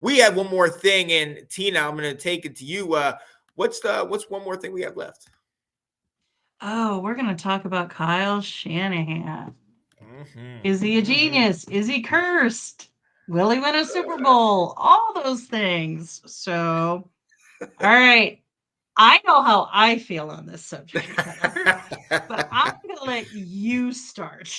We have one more thing, and Tina, I'm going to take it to you. What's one more thing we have left? Oh, we're going to talk about Kyle Shanahan. Mm-hmm. Is he a Mm-hmm. genius? Is he cursed? Will he win a Super Bowl? All those things. So, all right. I know how I feel on this subject matter, but I'm going to let you start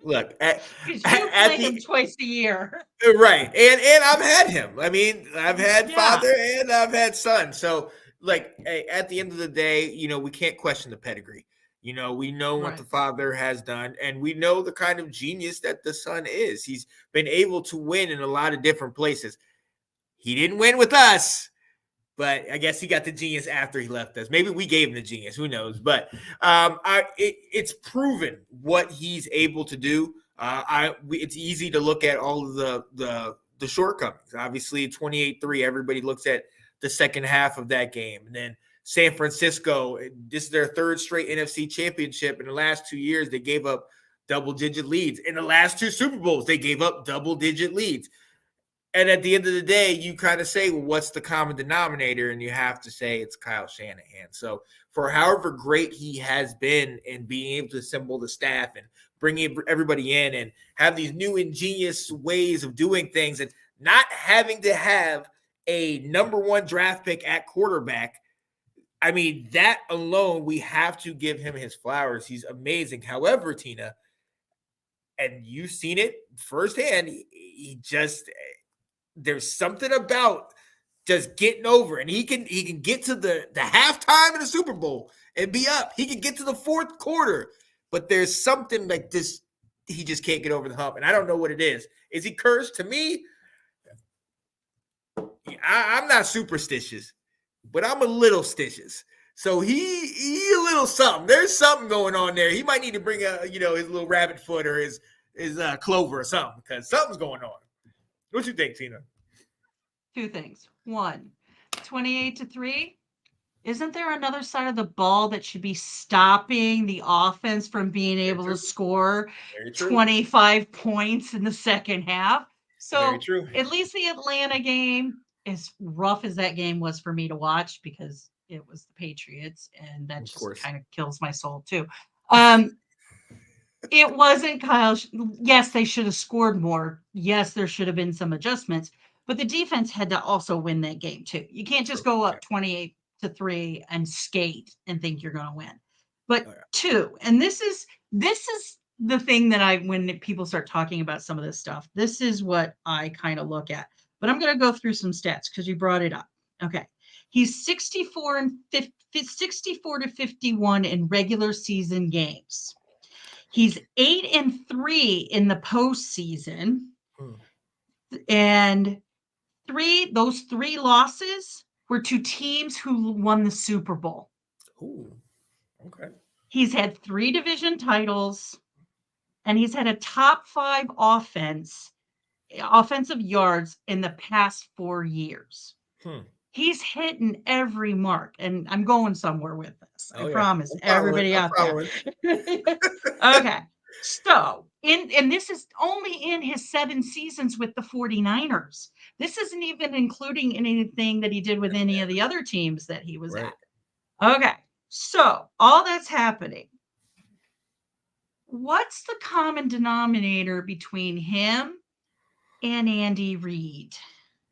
Look, because you at play him the twice a year. right, and I've had him. I mean, I've had Yeah, father and I've had son. So, like, at the end of the day, we can't question the pedigree. We know what the right. father has done, and we know the kind of genius that the son is. He's been able to win in a lot of different places. He didn't win with us, but I guess he got the genius after he left us. Maybe we gave him the genius. Who knows? But it's proven what he's able to do. It's easy to look at all of the shortcomings. Obviously, 28-3. Everybody looks at the second half of that game, and then San Francisco. This is their third straight NFC Championship. In the last 2 years, they gave up double-digit leads. In the last two Super Bowls, they gave up double-digit leads. And at the end of the day, you kind of say, well, what's the common denominator? And you have to say it's Kyle Shanahan. So for however great he has been in being able to assemble the staff and bringing everybody in and have these new ingenious ways of doing things and not having to have a number one draft pick at quarterback, I mean, that alone, we have to give him his flowers. He's amazing. However, Tina, and you've seen it firsthand, he just there's something about just getting over, and he can get to the halftime in the Super Bowl and be up. He can get to the fourth quarter, but there's something like this. He just can't get over the hump, and I don't know what it is. Is he cursed? To me, I'm not superstitious, but I'm a little stitious. So he a little something. There's something going on there. He might need to bring his little rabbit foot or his clover or something because something's going on. What you think, Tina? Two things. One, 28-3. Isn't there another side of the ball that should be stopping the offense from being Very able to true. score Very true. 25 points in the second half? Very So, true. at least the Atlanta game, as rough as that game was for me to watch because it was the Patriots, and that Of just course. kind of kills my soul too. Um, it wasn't Kyle. Yes, they should have scored more. Yes, there should have been some adjustments, but the defense had to also win that game too. You can't just True. go Yeah. up 28-3 and skate and think you're going to win. But Oh, yeah. two, and this is the thing that I when people start talking about some of this stuff, this is what I kind of look at. But I'm going to go through some stats because you brought it up. Okay. He's 64 to 51 in regular season games. He's 8-3 in the postseason, Hmm. and those three losses were to teams who won the Super Bowl. Ooh. Okay. He's had three division titles, and he's had a top five offensive yards in the past 4 years. Hmm. He's hitting every mark, and I'm going somewhere with this. I Oh yeah. promise I'm following. everybody I'm out there. following. Okay. So, and this is only in his 7 seasons with the 49ers. This isn't even including anything that he did with any of the other teams that he was Right. at. Okay. So, all that's happening. What's the common denominator between him and Andy Reid?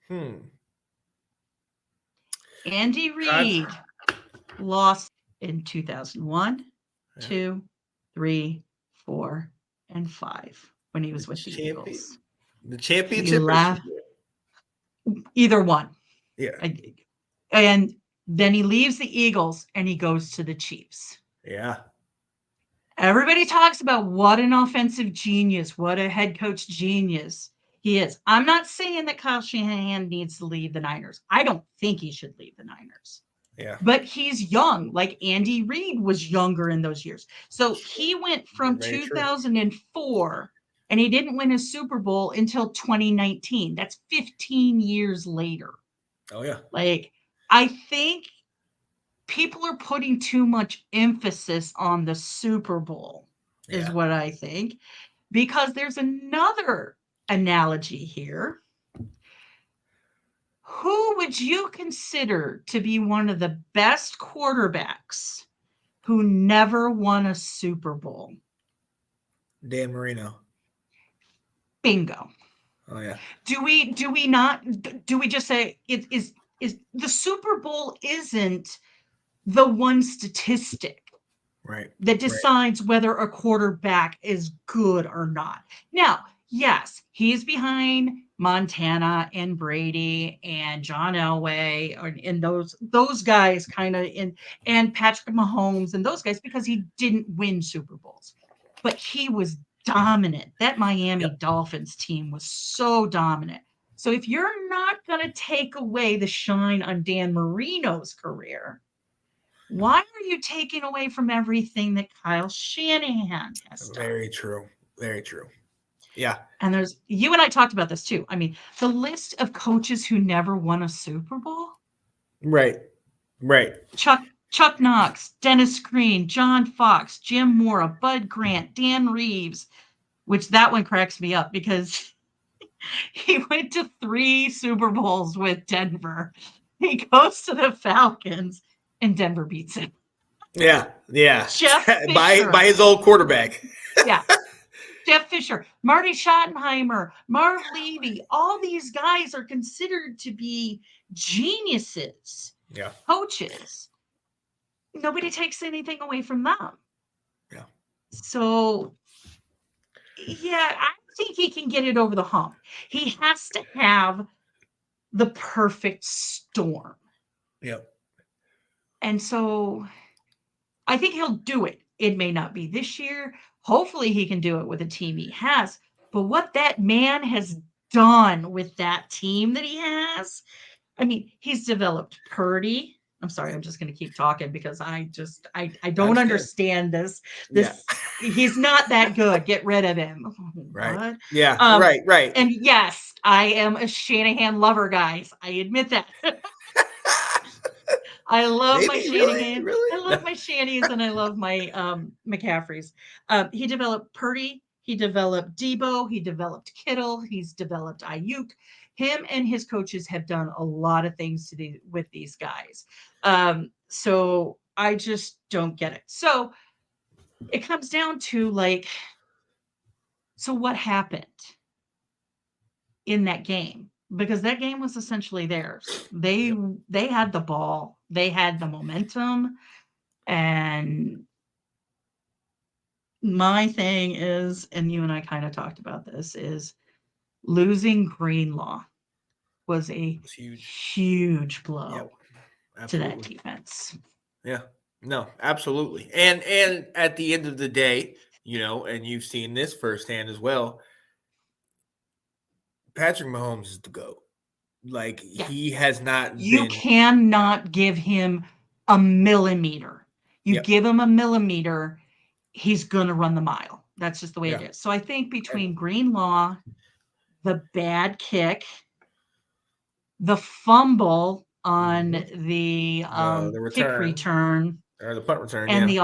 Hmm. Andy Con- Reid lost in 2001, yeah. 2, 3, 4, and 5 when he The was with the champion. Eagles. The He championship or the Super left Bowl? either one. Yeah. And then he leaves the Eagles and he goes to the Chiefs. Yeah. Everybody talks about what an offensive genius, what a head coach genius he is. I'm not saying that Kyle Shanahan needs to leave the Niners. I don't think he should leave the Niners. Yeah. But he's young, like Andy Reid was younger in those years. So he went from Very true. 2004 and he didn't win a Super Bowl until 2019. That's 15 years later. Oh yeah. Like, I think people are putting too much emphasis on the Super Bowl, is Yeah. what I think, because there's another analogy here. would you consider to be one of the best quarterbacks who never won a Super Bowl? Dan Marino. Bingo. Oh yeah. Do we just say it is the Super Bowl isn't the one statistic Right. that decides whether a quarterback is good or not. Now, yes, he's behind Montana and Brady and John Elway and those guys kind of and Patrick Mahomes and those guys because he didn't win Super Bowls. But he was dominant. That Miami Dolphins team was so dominant. So if you're not going to take away the shine on Dan Marino's career, why are you taking away from everything that Kyle Shanahan has done? Very true. Very true. Yeah. And there's you and I talked about this too. I mean, the list of coaches who never won a Super Bowl. Right. Right. Chuck Knox, Dennis Green, John Fox, Jim Mora, Bud Grant, Dan Reeves, which that one cracks me up because he went to 3 Super Bowls with Denver. He goes to the Falcons and Denver beats him. Yeah. Yeah. Jeff Fisher. by his old quarterback. Yeah. Jeff Fisher, Marty Schottenheimer, Marv Levy, all these guys are considered to be geniuses, coaches. Nobody takes anything away from them. Yeah. So, yeah, I think he can get it over the hump. He has to have the perfect storm. Yep. And so I think he'll do it. It may not be this year. Hopefully he can do it with a team he has. But what that man has done with that team that he has, I mean, he's developed Purdy. I'm sorry, I'm just going to keep talking because I don't understand this. He's not that good. Get rid of him. Right. What? Yeah. Right. And yes, I am a Shanahan lover, guys. I admit that. I love my Shanahan. Really? I love my Shanays and I love my McCaffreys. He developed Purdy. He developed Debo. He developed Kittle. He's developed Ayuk. Him and his coaches have done a lot of things with these guys. So I just don't get it. So it comes down to like, so what happened in that game? Because that game was essentially theirs. They had the ball, they had the momentum, and my thing is, and you and I kind of talked about this, is losing Greenlaw was a huge blow to that defense. Yeah, no, absolutely. And at the end of the day, and you've seen this firsthand as well, Patrick Mahomes is the GOAT. Like, he has not You cannot give him a millimeter. You give him a millimeter, he's going to run the mile. That's just the way it is. So I think between Greenlaw, the bad kick, the fumble on the kick return, or the punt return, and the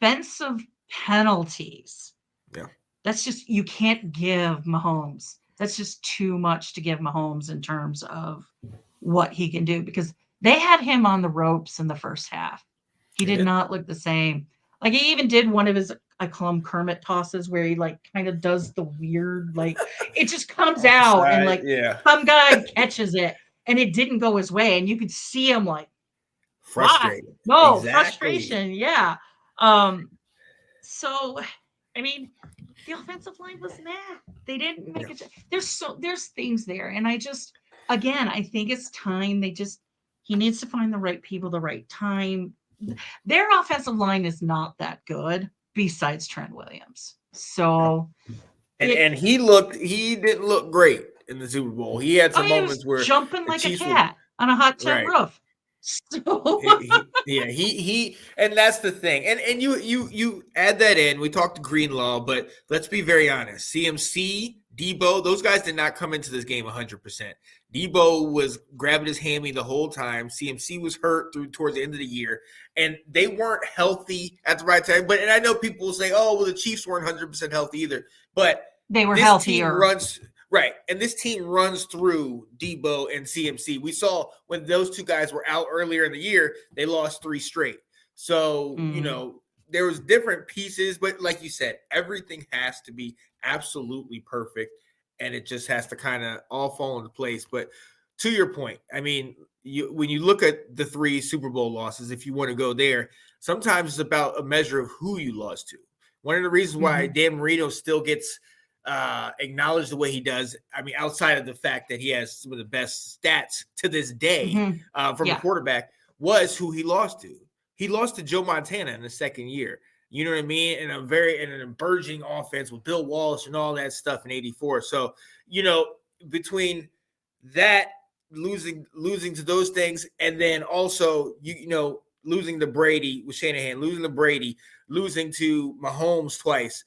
offensive penalties. Yeah. That's just, you can't give Mahomes. That's just too much to give Mahomes in terms of what he can do because they had him on the ropes in the first half. He did not look the same. Like, he even did one of his, I call them Kermit tosses, where he like kind of does the weird, like it just comes out and like some guy catches it and it didn't go his way. And you could see him like frustrated. No, frustration. Yeah. So, I mean, the offensive line was mad. They didn't make it. There's things there. And I think it's time he needs to find the right people, the right time. Their offensive line is not that good besides Trent Williams. So, and he didn't look great in the Super Bowl. He had some moments where jumping like a cat on a hot tub roof. So he and that's the thing. And you add that in. We talked to Greenlaw, but let's be very honest. CMC, Debo, those guys did not come into this game 100%. Debo was grabbing his hammy the whole time. CMC was hurt towards the end of the year, and they weren't healthy at the right time. And I know people will say, "Oh, well, the Chiefs weren't 100% healthy either." But they were healthier. Right. And this team runs through Debo and CMC. We saw when those two guys were out earlier in the year, they lost 3 straight. So, Mm. there was different pieces, but like you said, everything has to be absolutely perfect and it just has to kind of all fall into place. But to your point, I mean, when you look at the 3 Super Bowl losses, if you want to go there, sometimes it's about a measure of who you lost to. One of the reasons why Mhm. Dan Marino still gets acknowledged the way he does, I mean, outside of the fact that he has some of the best stats to this day Mhm. from a Yeah. quarterback, was who he lost to. He lost to Joe Montana in the second year. You know what I mean? And an emerging offense with Bill Walsh and all that stuff in '84. So, between that losing to those things, and then also losing to Brady with Shanahan, losing to Brady, losing to Mahomes twice.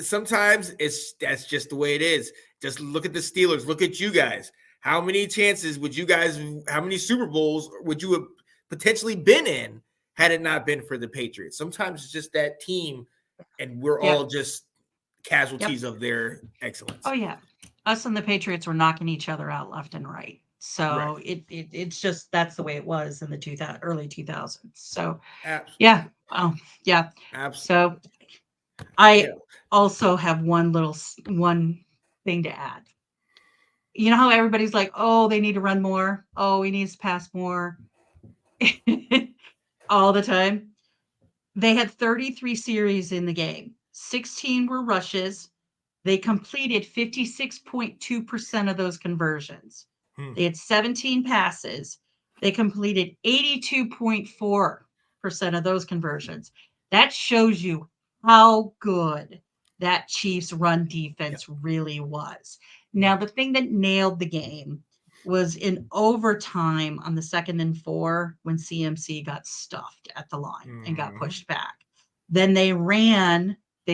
Sometimes that's just the way it is. Just look at the Steelers. Look at you guys. How many chances would you guys? How many Super Bowls would you have potentially been in had it not been for the Patriots? Sometimes it's just that team, and we're all Yep. just Yep. casualties of their Oh excellence. yeah. Us and the Patriots were knocking each other out left and right. Right. So it's just that's the way it was in the early 2000s. So Abs- yeah. Oh yeah. absolutely. So Yeah. I also have one thing to add. You know how everybody's like, "Oh, they need to run more. Oh, he needs to pass more." All the time. They had 33 series in the game. 16 were rushes. They completed 56.2% of those conversions. Hmm. They had 17 passes. They completed 82.4% of those conversions. That shows you how good that Chiefs run Yeah. defense really was. Hmm. Now, the thing that nailed the game was in overtime on the 2nd and 4 when CMC got stuffed at the line and got Hmm. pushed back. Then they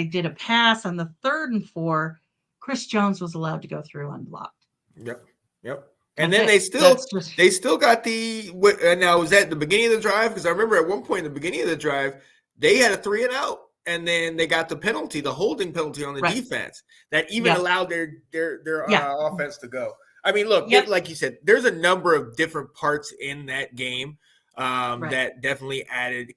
did a pass on the 3rd and 4. Chris Jones was allowed to go through unblocked. Yep. Yep. And That's then it. they still That's just they still got now was that the beginning of the drive? Because I remember at one point in the beginning of the drive, they had a 3-and-out. And then they got the holding penalty on the right. defense that even Yep. allowed their Yeah. offense to go. I mean, look, Yep. like you said, there's a number of different parts in that game Right. that definitely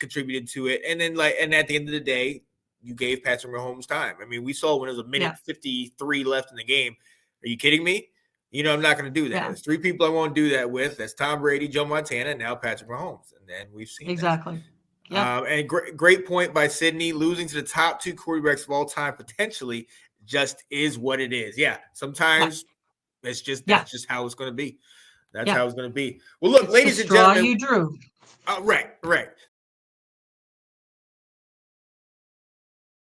contributed to it. And then, and at the end of the day, you gave Patrick Mahomes time. I mean, we saw when it was a minute Yeah. 53 left in the game. Are you kidding me? I'm not going to do that. Yeah. There's 3 people I won't do that with. That's Tom Brady, Joe Montana, and now Patrick Mahomes. And then we've seen that. Exactly. Yep. And great point by Sydney. Losing to the top 2 quarterbacks of all time potentially just is what it is. Yeah, Yeah. sometimes Yeah. that's just how it's going to be. That's Yeah. how it's going to be. Well, look, It's the ladies and straw gentlemen. you drew. Right, right.